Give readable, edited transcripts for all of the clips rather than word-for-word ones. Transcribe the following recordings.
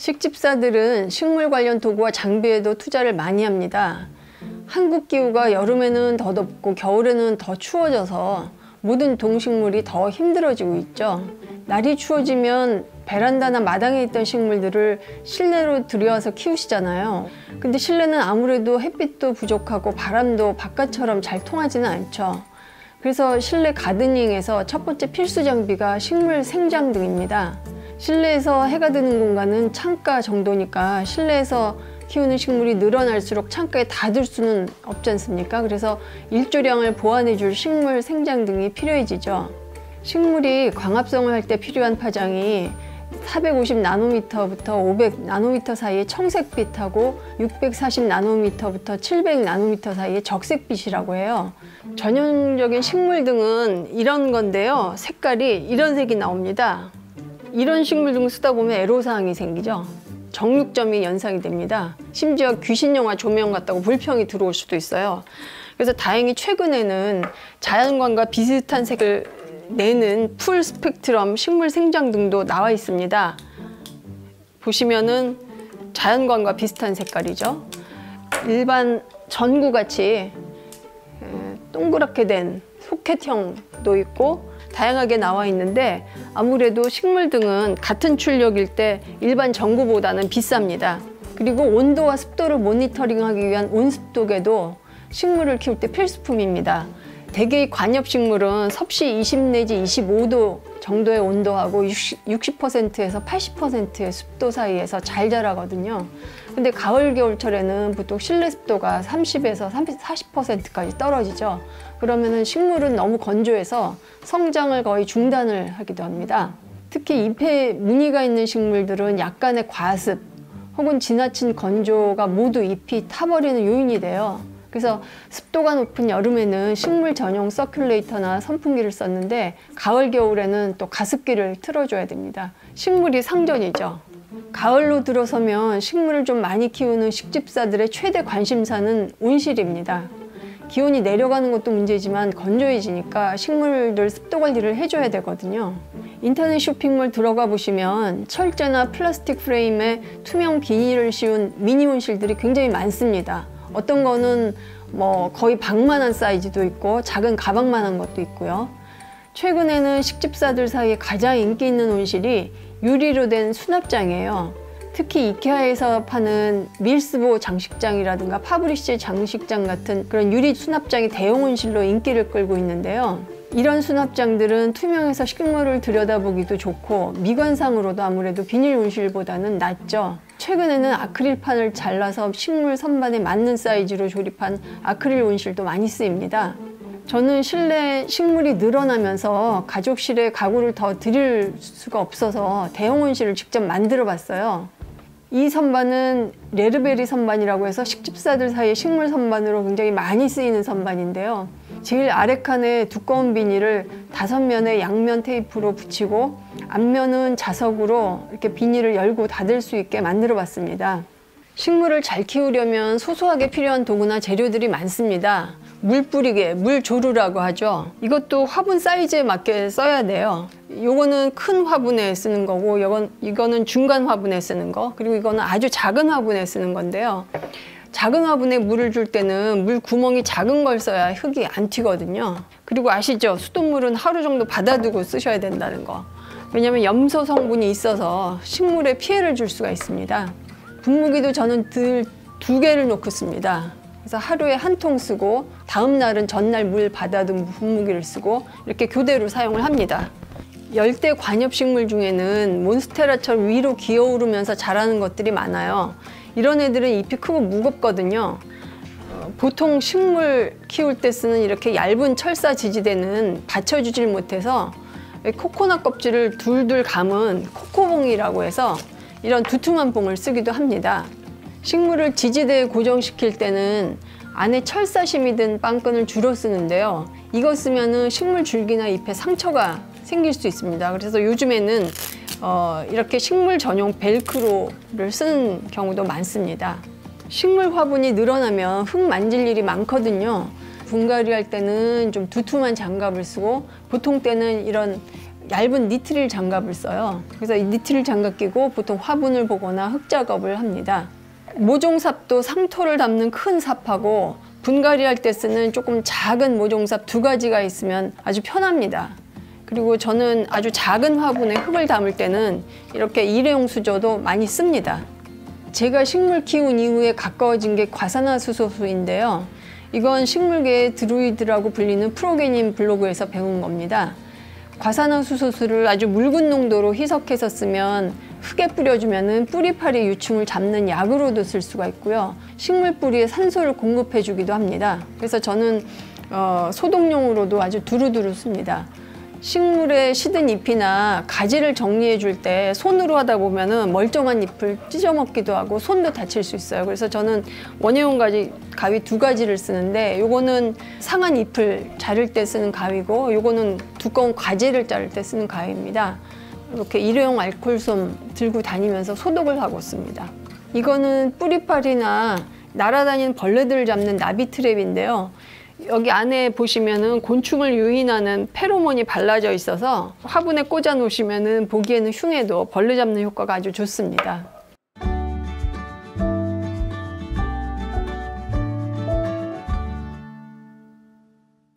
식집사들은 식물 관련 도구와 장비에도 투자를 많이 합니다. 한국 기후가 여름에는 더 덥고 겨울에는 더 추워져서 모든 동식물이 더 힘들어지고 있죠. 날이 추워지면 베란다나 마당에 있던 식물들을 실내로 들여와서 키우시잖아요. 근데 실내는 아무래도 햇빛도 부족하고 바람도 바깥처럼 잘 통하지는 않죠. 그래서 실내 가드닝에서 첫 번째 필수 장비가 식물 생장등입니다. 실내에서 해가 드는 공간은 창가 정도니까 실내에서 키우는 식물이 늘어날수록 창가에 닿을 수는 없지 않습니까? 그래서 일조량을 보완해 줄 식물 생장등이 필요해지죠. 식물이 광합성을 할 때 필요한 파장이 450나노미터부터 500나노미터 사이의 청색빛하고 640나노미터부터 700나노미터 사이의 적색빛이라고 해요. 전형적인 식물등은 이런 건데요. 색깔이 이런 색이 나옵니다. 이런 식물등 쓰다 보면 애로사항이 생기죠. 정육점이 연상이 됩니다. 심지어 귀신 영화 조명 같다고 불평이 들어올 수도 있어요. 그래서 다행히 최근에는 자연광과 비슷한 색을 내는 풀 스펙트럼 식물 생장등도 나와 있습니다. 보시면은 자연광과 비슷한 색깔이죠. 일반 전구같이 동그랗게 된 소켓형도 있고 다양하게 나와 있는데 아무래도 식물등은 같은 출력일 때 일반 전구보다는 비쌉니다. 그리고 온도와 습도를 모니터링하기 위한 온습도계도 식물을 키울 때 필수품입니다. 대개의 관엽식물은 섭씨 20 내지 25도 정도의 온도하고 60%에서 80%의 습도 사이에서 잘 자라거든요. 근데 가을 겨울철에는 보통 실내 습도가 30에서 40%까지 떨어지죠. 그러면은 식물은 너무 건조해서 성장을 거의 중단을 하기도 합니다. 특히 잎에 무늬가 있는 식물들은 약간의 과습 혹은 지나친 건조가 모두 잎이 타버리는 요인이 돼요. 그래서 습도가 높은 여름에는 식물 전용 서큘레이터나 선풍기를 썼는데 가을 겨울에는 또 가습기를 틀어줘야 됩니다. 식물이 상전이죠. 가을로 들어서면 식물을 좀 많이 키우는 식집사들의 최대 관심사는 온실입니다. 기온이 내려가는 것도 문제지만 건조해지니까 식물들 습도 관리를 해줘야 되거든요. 인터넷 쇼핑몰 들어가 보시면 철제나 플라스틱 프레임에 투명 비닐을 씌운 미니 온실들이 굉장히 많습니다. 어떤 거는 뭐 거의 방만한 사이즈도 있고 작은 가방만한 것도 있고요. 최근에는 식집사들 사이에 가장 인기 있는 온실이 유리로 된 수납장이에요. 특히 이케아에서 파는 밀스보 장식장이라든가 파브리시 장식장 같은 그런 유리 수납장이 대형 온실로 인기를 끌고 있는데요. 이런 수납장들은 투명해서 식물을 들여다보기도 좋고 미관상으로도 아무래도 비닐 온실보다는 낫죠. 최근에는 아크릴판을 잘라서 식물 선반에 맞는 사이즈로 조립한 아크릴 온실도 많이 쓰입니다. 저는 실내 식물이 늘어나면서 가족실에 가구를 더 들일 수가 없어서 대형 온실을 직접 만들어 봤어요. 이 선반은 레르베리 선반이라고 해서 식집사들 사이에 식물 선반으로 굉장히 많이 쓰이는 선반인데요. 제일 아래 칸에 두꺼운 비닐을 5면의 양면 테이프로 붙이고 앞면은 자석으로 이렇게 비닐을 열고 닫을 수 있게 만들어 봤습니다. 식물을 잘 키우려면 소소하게 필요한 도구나 재료들이 많습니다. 물 뿌리개, 물 조르라고 하죠. 이것도 화분 사이즈에 맞게 써야 돼요. 요거는 큰 화분에 쓰는 거고 이거는 중간 화분에 쓰는 거, 그리고 이거는 아주 작은 화분에 쓰는 건데요. 작은 화분에 물을 줄 때는 물 구멍이 작은 걸 써야 흙이 안 튀거든요. 그리고 아시죠? 수돗물은 하루 정도 받아두고 쓰셔야 된다는 거. 왜냐면 염소 성분이 있어서 식물에 피해를 줄 수가 있습니다. 분무기도 저는 들 2개를 놓고 씁니다. 그래서 하루에 1통 쓰고 다음 날은 전날 물 받아둔 분무기를 쓰고 이렇게 교대로 사용을 합니다. 열대 관엽식물 중에는 몬스테라처럼 위로 기어오르면서 자라는 것들이 많아요. 이런 애들은 잎이 크고 무겁거든요. 보통 식물 키울 때 쓰는 이렇게 얇은 철사 지지대는 받쳐주질 못해서 코코넛 껍질을 둘둘 감은 코코봉이라고 해서 이런 두툼한 봉을 쓰기도 합니다. 식물을 지지대에 고정시킬 때는 안에 철사심이 든 빵끈을 주로 쓰는데요. 이거 쓰면은 식물 줄기나 잎에 상처가 생길 수 있습니다. 그래서 요즘에는 이렇게 식물 전용 벨크로를 쓰는 경우도 많습니다. 식물 화분이 늘어나면 흙 만질 일이 많거든요. 분갈이 할 때는 좀 두툼한 장갑을 쓰고 보통 때는 이런 얇은 니트릴 장갑을 써요. 그래서 이 니트릴 장갑 끼고 보통 화분을 보거나 흙 작업을 합니다. 모종삽도 상토를 담는 큰 삽하고 분갈이 할 때 쓰는 조금 작은 모종삽 두 가지가 있으면 아주 편합니다. 그리고 저는 아주 작은 화분에 흙을 담을 때는 이렇게 일회용 수저도 많이 씁니다. 제가 식물 키운 이후에 가까워진 게 과산화수소수인데요. 이건 식물계의 드루이드라고 불리는 프로게님 블로그에서 배운 겁니다. 과산화수소수를 아주 묽은 농도로 희석해서 쓰면 흙에 뿌려주면 뿌리파리 유충을 잡는 약으로도 쓸 수가 있고요. 식물 뿌리에 산소를 공급해 주기도 합니다. 그래서 저는 소독용으로도 아주 두루두루 씁니다. 식물의 시든 잎이나 가지를 정리해 줄 때 손으로 하다 보면은 멀쩡한 잎을 찢어 먹기도 하고 손도 다칠 수 있어요. 그래서 저는 원예용 가위 두 가지를 쓰는데, 요거는 상한 잎을 자를 때 쓰는 가위고, 요거는 두꺼운 과제를 자를 때 쓰는 가위입니다. 이렇게 일회용 알콜솜 들고 다니면서 소독을 하고 씁니다. 이거는 뿌리파리나 날아다니는 벌레들을 잡는 나비 트랩인데요. 여기 안에 보시면은 곤충을 유인하는 페로몬이 발라져 있어서 화분에 꽂아 놓으시면은 보기에는 흉해도 벌레 잡는 효과가 아주 좋습니다.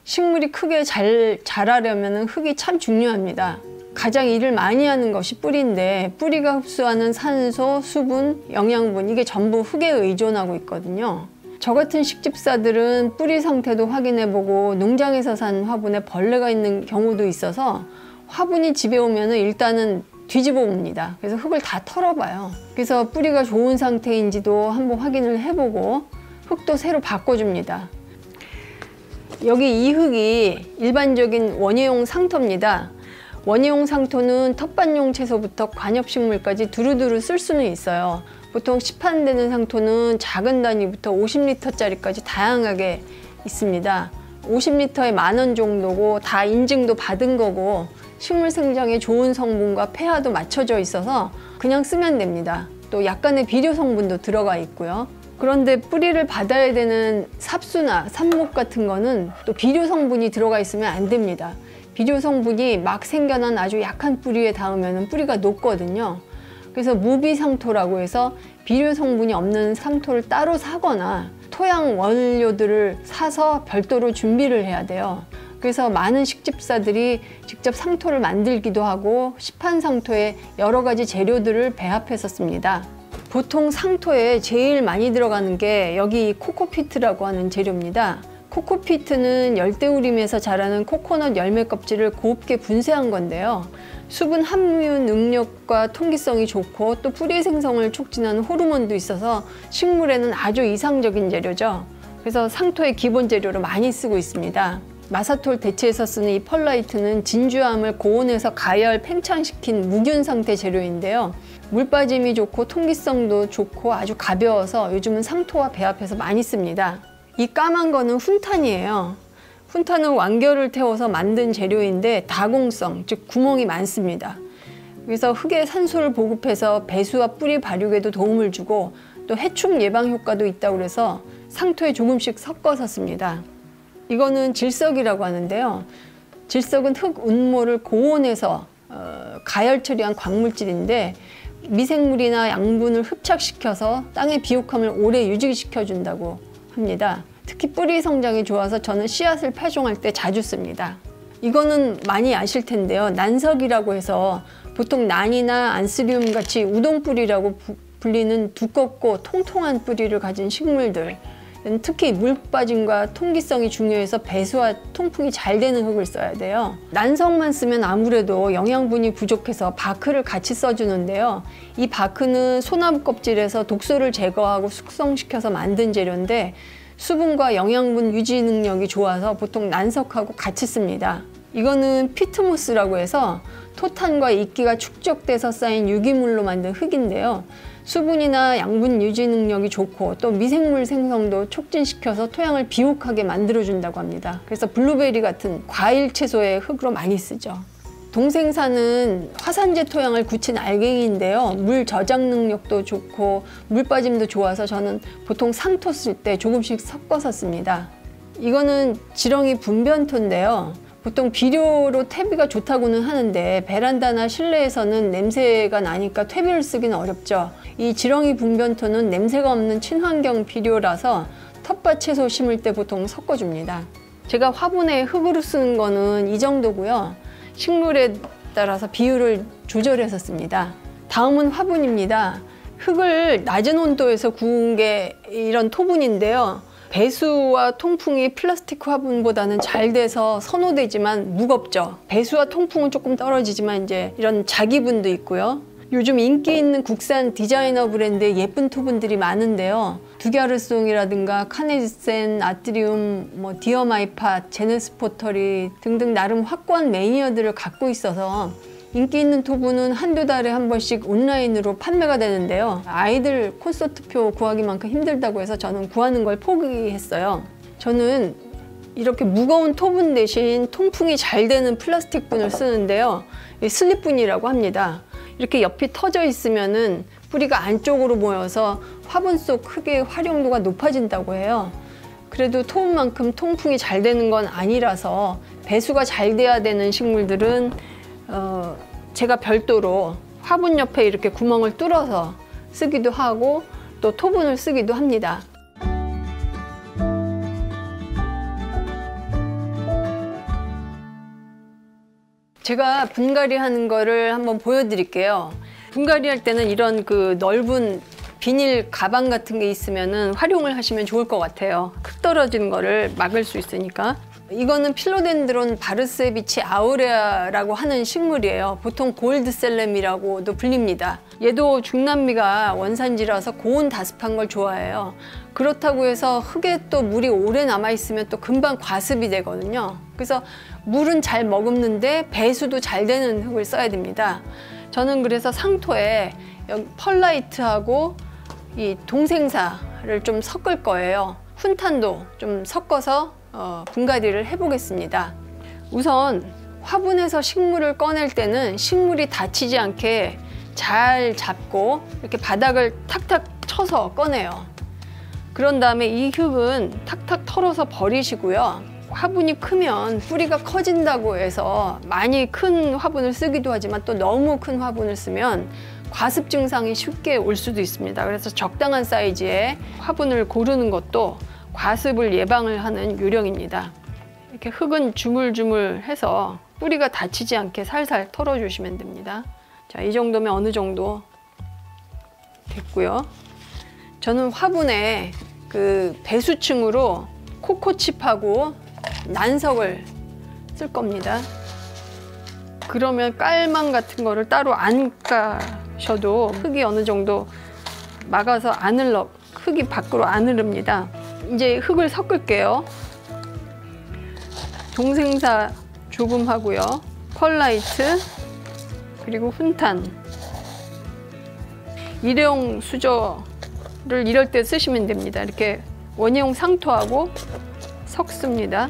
식물이 크게 잘 자라려면 흙이 참 중요합니다. 가장 일을 많이 하는 것이 뿌리인데, 뿌리가 흡수하는 산소, 수분, 영양분, 이게 전부 흙에 의존하고 있거든요. 저 같은 식집사들은 뿌리 상태도 확인해보고 농장에서 산 화분에 벌레가 있는 경우도 있어서 화분이 집에 오면 일단은 뒤집어 봅니다. 그래서 흙을 다 털어봐요. 그래서 뿌리가 좋은 상태인지도 한번 확인을 해보고 흙도 새로 바꿔줍니다. 여기 이 흙이 일반적인 원예용 상토입니다. 원예용 상토는 텃밭용 채소부터 관엽식물까지 두루두루 쓸 수는 있어요. 보통 시판되는 상토는 작은 단위부터 50리터짜리까지 다양하게 있습니다. 50리터에 10,000원 정도고 다 인증도 받은 거고 식물 생장에 좋은 성분과 폐하도 맞춰져 있어서 그냥 쓰면 됩니다. 또 약간의 비료 성분도 들어가 있고요. 그런데 뿌리를 받아야 되는 삽수나 삽목 같은 거는 또 비료 성분이 들어가 있으면 안 됩니다. 비료 성분이 막 생겨난 아주 약한 뿌리에 닿으면 뿌리가 녹거든요. 그래서 무비상토라고 해서 비료 성분이 없는 상토를 따로 사거나 토양 원료들을 사서 별도로 준비를 해야 돼요. 그래서 많은 식집사들이 직접 상토를 만들기도 하고 시판 상토에 여러 가지 재료들을 배합해서 씁니다. 보통 상토에 제일 많이 들어가는 게 여기 코코피트라고 하는 재료입니다. 코코피트는 열대우림에서 자라는 코코넛 열매 껍질을 곱게 분쇄한 건데요. 수분 함유 능력과 통기성이 좋고 또 뿌리 생성을 촉진하는 호르몬도 있어서 식물에는 아주 이상적인 재료죠. 그래서 상토의 기본 재료로 많이 쓰고 있습니다. 마사톨 대체해서 쓰는 이 펄라이트는 진주암을 고온에서 가열 팽창시킨 무균 상태 재료인데요. 물 빠짐이 좋고 통기성도 좋고 아주 가벼워서 요즘은 상토와 배합해서 많이 씁니다. 이 까만 거는 훈탄이에요. 훈탄은 완결을 태워서 만든 재료인데 다공성, 즉 구멍이 많습니다. 그래서 흙에 산소를 보급해서 배수와 뿌리 발육에도 도움을 주고 또 해충 예방 효과도 있다고 해서 상토에 조금씩 섞어서 씁니다. 이거는 질석이라고 하는데요. 질석은 흙 운모를 고온에서 가열 처리한 광물질인데 미생물이나 양분을 흡착시켜서 땅의 비옥함을 오래 유지시켜 준다고 합니다. 특히 뿌리 성장이 좋아서 저는 씨앗을 파종할 때 자주 씁니다. 이거는 많이 아실 텐데요. 난석이라고 해서 보통 난이나 안스리움 같이 우동뿌리라고 불리는 두껍고 통통한 뿌리를 가진 식물들, 특히 물 빠짐과 통기성이 중요해서 배수와 통풍이 잘 되는 흙을 써야 돼요. 난석만 쓰면 아무래도 영양분이 부족해서 바크를 같이 써주는데요. 이 바크는 소나무 껍질에서 독소를 제거하고 숙성시켜서 만든 재료인데 수분과 영양분 유지 능력이 좋아서 보통 난석하고 같이 씁니다. 이거는 피트모스라고 해서 토탄과 이끼가 축적돼서 쌓인 유기물로 만든 흙인데요. 수분이나 양분 유지 능력이 좋고 또 미생물 생성도 촉진시켜서 토양을 비옥하게 만들어준다고 합니다. 그래서 블루베리 같은 과일 채소의 흙으로 많이 쓰죠. 동생산은 화산재 토양을 굳힌 알갱이인데요. 물 저장 능력도 좋고 물 빠짐도 좋아서 저는 보통 상토 쓸 때 조금씩 섞어서 씁니다. 이거는 지렁이 분변토인데요. 보통 비료로 퇴비가 좋다고는 하는데 베란다나 실내에서는 냄새가 나니까 퇴비를 쓰기는 어렵죠. 이 지렁이 분변토는 냄새가 없는 친환경 비료라서 텃밭 채소 심을 때 보통 섞어줍니다. 제가 화분에 흙으로 쓰는 거는 이 정도고요. 식물에 따라서 비율을 조절해서 씁니다. 다음은 화분입니다. 흙을 낮은 온도에서 구운 게 이런 토분인데요. 배수와 통풍이 플라스틱 화분보다는 잘 돼서 선호되지만 무겁죠. 배수와 통풍은 조금 떨어지지만 이제 이런 자기분도 있고요. 요즘 인기 있는 국산 디자이너 브랜드의 예쁜 토분들이 많은데요. 두갸르송이라든가 카네지센, 아트리움, 디어마이팟, 제네스 포터리 등등 나름 확고한 매니아들을 갖고 있어서 인기 있는 토분은 한두 달에 한 번씩 온라인으로 판매가 되는데요. 아이들 콘서트표 구하기만큼 힘들다고 해서 저는 구하는 걸 포기했어요. 저는 이렇게 무거운 토분 대신 통풍이 잘 되는 플라스틱 분을 쓰는데요. 슬립분이라고 합니다. 이렇게 옆이 터져 있으면은 뿌리가 안쪽으로 모여서 화분 속 흙의 활용도가 높아진다고 해요. 그래도 토분만큼 통풍이 잘 되는 건 아니라서 배수가 잘 돼야 되는 식물들은 제가 별도로 화분 옆에 이렇게 구멍을 뚫어서 쓰기도 하고 또 토분을 쓰기도 합니다. 제가 분갈이 하는 거를 한번 보여드릴게요. 분갈이 할 때는 이런 그 넓은 비닐 가방 같은 게 있으면은 활용을 하시면 좋을 것 같아요. 흙 떨어지는 거를 막을 수 있으니까. 이거는 필로덴드론 바르세비치 아우레아라고 하는 식물이에요. 보통 골드셀렘이라고도 불립니다. 얘도 중남미가 원산지라서 고온 다습한 걸 좋아해요. 그렇다고 해서 흙에 또 물이 오래 남아있으면 또 금방 과습이 되거든요. 그래서 물은 잘 머금는데 배수도 잘 되는 흙을 써야 됩니다. 저는 그래서 상토에 여기 펄라이트하고 이 동생사를 좀 섞을 거예요. 훈탄도 좀 섞어서 분갈이를 해보겠습니다. 우선 화분에서 식물을 꺼낼 때는 식물이 다치지 않게 잘 잡고 이렇게 바닥을 탁탁 쳐서 꺼내요. 그런 다음에 이 흙은 탁탁 털어서 버리시고요. 화분이 크면 뿌리가 커진다고 해서 많이 큰 화분을 쓰기도 하지만 또 너무 큰 화분을 쓰면 과습 증상이 쉽게 올 수도 있습니다. 그래서 적당한 사이즈의 화분을 고르는 것도 과습을 예방을 하는 요령입니다. 이렇게 흙은 주물주물해서 뿌리가 다치지 않게 살살 털어주시면 됩니다. 자, 이 정도면 어느 정도 됐고요. 저는 화분에 그 배수층으로 코코칩하고 난석을 쓸 겁니다. 그러면 깔망 같은 거를 따로 안 까셔도 흙이 어느 정도 막아서 흙이 밖으로 안 흐릅니다. 이제 흙을 섞을게요. 동생사 조금 하고요. 펄라이트 그리고 훈탄. 일회용 수저를 이럴 때 쓰시면 됩니다. 이렇게 원형 상토하고 섞습니다.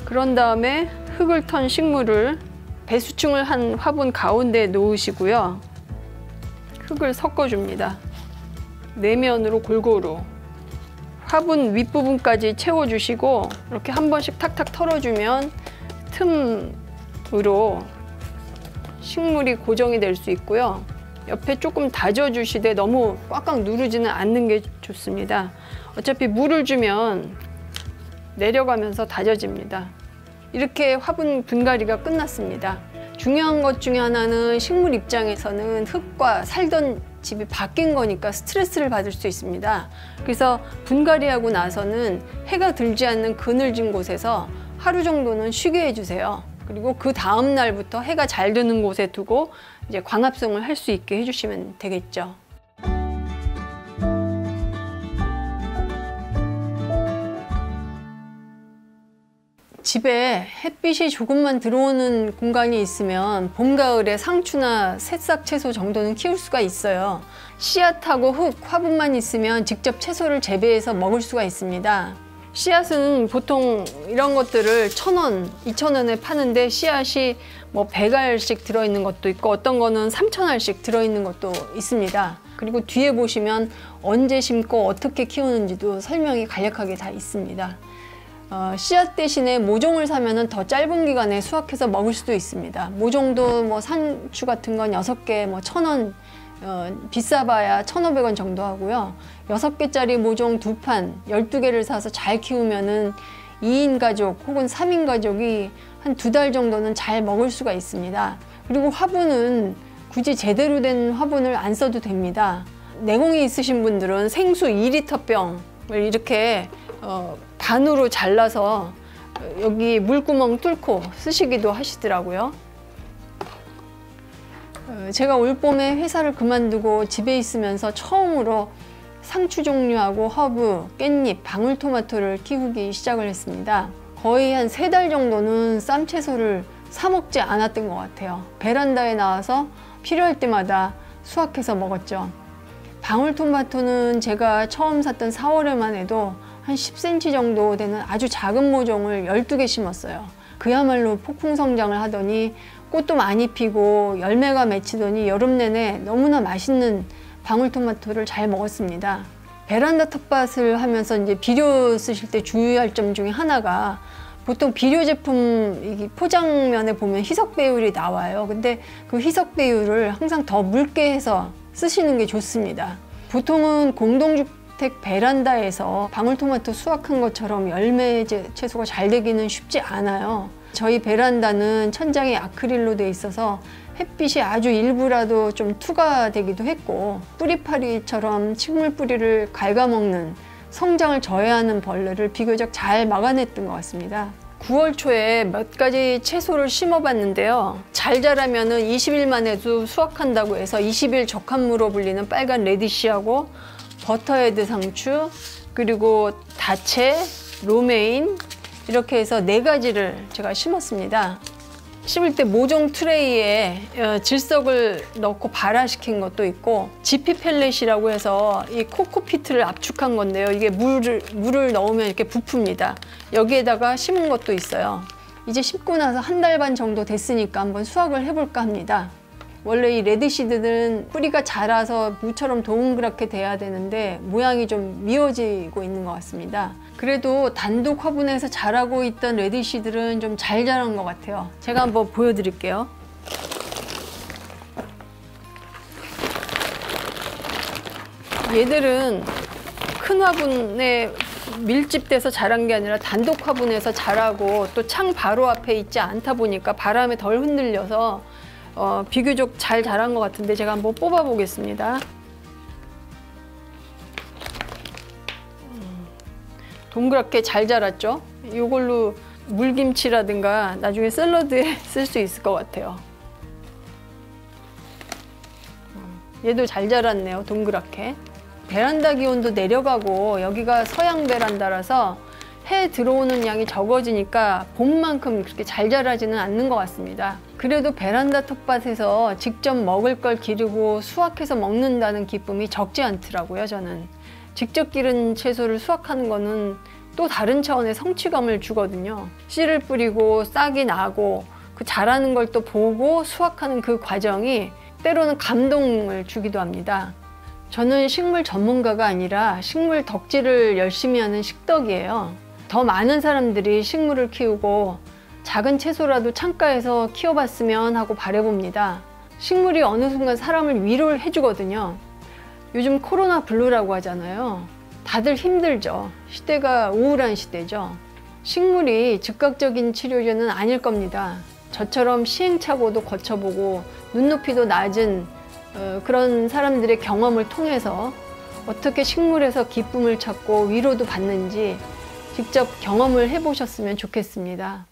그런 다음에 흙을 턴 식물을 배수층을 한 화분 가운데에 놓으시고요. 흙을 섞어줍니다. 내면으로 골고루. 화분 윗부분까지 채워주시고 이렇게 한 번씩 탁탁 털어주면 틈으로 식물이 고정이 될 수 있고요. 옆에 조금 다져주시되 너무 꽉꽉 누르지는 않는 게 좋습니다. 어차피 물을 주면 내려가면서 다져집니다. 이렇게 화분 분갈이가 끝났습니다. 중요한 것 중에 하나는 식물 입장에서는 흙과 살던 집이 바뀐 거니까 스트레스를 받을 수 있습니다. 그래서 분갈이하고 나서는 해가 들지 않는 그늘진 곳에서 하루 정도는 쉬게 해주세요. 그리고 그 다음 날부터 해가 잘 드는 곳에 두고 이제 광합성을 할 수 있게 해주시면 되겠죠. 집에 햇빛이 조금만 들어오는 공간이 있으면 봄, 가을에 상추나 새싹 채소 정도는 키울 수가 있어요. 씨앗하고 흙, 화분만 있으면 직접 채소를 재배해서 먹을 수가 있습니다. 씨앗은 보통 이런 것들을 1,000원, 2,000원에 파는데 씨앗이 뭐 100알씩 들어있는 것도 있고 어떤 거는 3,000알씩 들어있는 것도 있습니다. 그리고 뒤에 보시면 언제 심고 어떻게 키우는지도 설명이 간략하게 다 있습니다. 씨앗 대신에 모종을 사면은 더 짧은 기간에 수확해서 먹을 수도 있습니다. 모종도 뭐 상추 같은 건 6개 뭐 1,000원, 비싸봐야 1,500원 정도 하고요. 6개짜리 모종 2판, 12개를 사서 잘 키우면은 2인 가족 혹은 3인 가족이 한 2달 정도는 잘 먹을 수가 있습니다. 그리고 화분은 굳이 제대로 된 화분을 안 써도 됩니다. 내공이 있으신 분들은 생수 2리터 병을 이렇게 반으로 잘라서 여기 물구멍 뚫고 쓰시기도 하시더라고요. 제가 올봄에 회사를 그만두고 집에 있으면서 처음으로 상추 종류하고 허브, 깻잎, 방울토마토를 키우기 시작을 했습니다. 거의 한 3달 정도는 쌈채소를 사 먹지 않았던 것 같아요. 베란다에 나와서 필요할 때마다 수확해서 먹었죠. 방울토마토는 제가 처음 샀던 4월에만 해도 한 10cm 정도 되는 아주 작은 모종을 12개 심었어요. 그야말로 폭풍 성장을 하더니 꽃도 많이 피고 열매가 맺히더니 여름 내내 너무나 맛있는 방울토마토를 잘 먹었습니다. 베란다 텃밭을 하면서 이제 비료 쓰실 때 주의할 점 중에 하나가 보통 비료 제품 포장면에 보면 희석 배율이 나와요. 근데 그 희석 배율을 항상 더 묽게 해서 쓰시는 게 좋습니다. 보통은 공동주택 베란다에서 방울토마토 수확한 것처럼 열매 채소가 잘 되기는 쉽지 않아요. 저희 베란다는 천장이 아크릴로 돼 있어서 햇빛이 아주 일부라도 좀 투과되기도 했고, 뿌리파리처럼 식물 뿌리를 갉아먹는 성장을 저해하는 벌레를 비교적 잘 막아냈던 것 같습니다. 9월 초에 몇 가지 채소를 심어봤는데요. 잘 자라면은 20일만 해도 수확한다고 해서 20일 적합무로 불리는 빨간 레디쉬하고 버터헤드 상추, 그리고 다채, 로메인, 이렇게 해서 4가지를 제가 심었습니다. 심을 때 모종 트레이에 질석을 넣고 발화시킨 것도 있고, 지피 펠렛이라고 해서 이 코코피트를 압축한 건데요. 이게 물을 넣으면 이렇게 부풉니다. 여기에다가 심은 것도 있어요. 이제 심고 나서 1달 반 정도 됐으니까 한번 수확을 해볼까 합니다. 원래 이 레드시드는 뿌리가 자라서 무처럼 동그랗게 돼야 되는데 모양이 좀 미어지고 있는 것 같습니다. 그래도 단독 화분에서 자라고 있던 레드시드는 좀 잘 자란 것 같아요. 제가 한번 보여드릴게요. 얘들은 큰 화분에 밀집돼서 자란 게 아니라 단독 화분에서 자라고 또 창 바로 앞에 있지 않다 보니까 바람에 덜 흔들려서 비교적 잘 자란 것 같은데 제가 한번 뽑아 보겠습니다. 동그랗게 잘 자랐죠? 이걸로 물김치라든가 나중에 샐러드에 쓸 수 있을 것 같아요. 얘도 잘 자랐네요, 동그랗게. 베란다 기온도 내려가고 여기가 서양 베란다라서 해 들어오는 양이 적어지니까 봄만큼 그렇게 잘 자라지는 않는 것 같습니다. 그래도 베란다 텃밭에서 직접 먹을 걸 기르고 수확해서 먹는다는 기쁨이 적지 않더라고요, 저는. 직접 기른 채소를 수확하는 거는 또 다른 차원의 성취감을 주거든요. 씨를 뿌리고 싹이 나고 그 자라는 걸 또 보고 수확하는 그 과정이 때로는 감동을 주기도 합니다. 저는 식물 전문가가 아니라 식물 덕질을 열심히 하는 식덕이에요. 더 많은 사람들이 식물을 키우고 작은 채소라도 창가에서 키워봤으면 하고 바라봅니다. 식물이 어느 순간 사람을 위로를 해주거든요. 요즘 코로나 블루라고 하잖아요. 다들 힘들죠. 시대가 우울한 시대죠. 식물이 즉각적인 치료제는 아닐 겁니다. 저처럼 시행착오도 거쳐보고 눈높이도 낮은 그런 사람들의 경험을 통해서 어떻게 식물에서 기쁨을 찾고 위로도 받는지 직접 경험을 해보셨으면 좋겠습니다.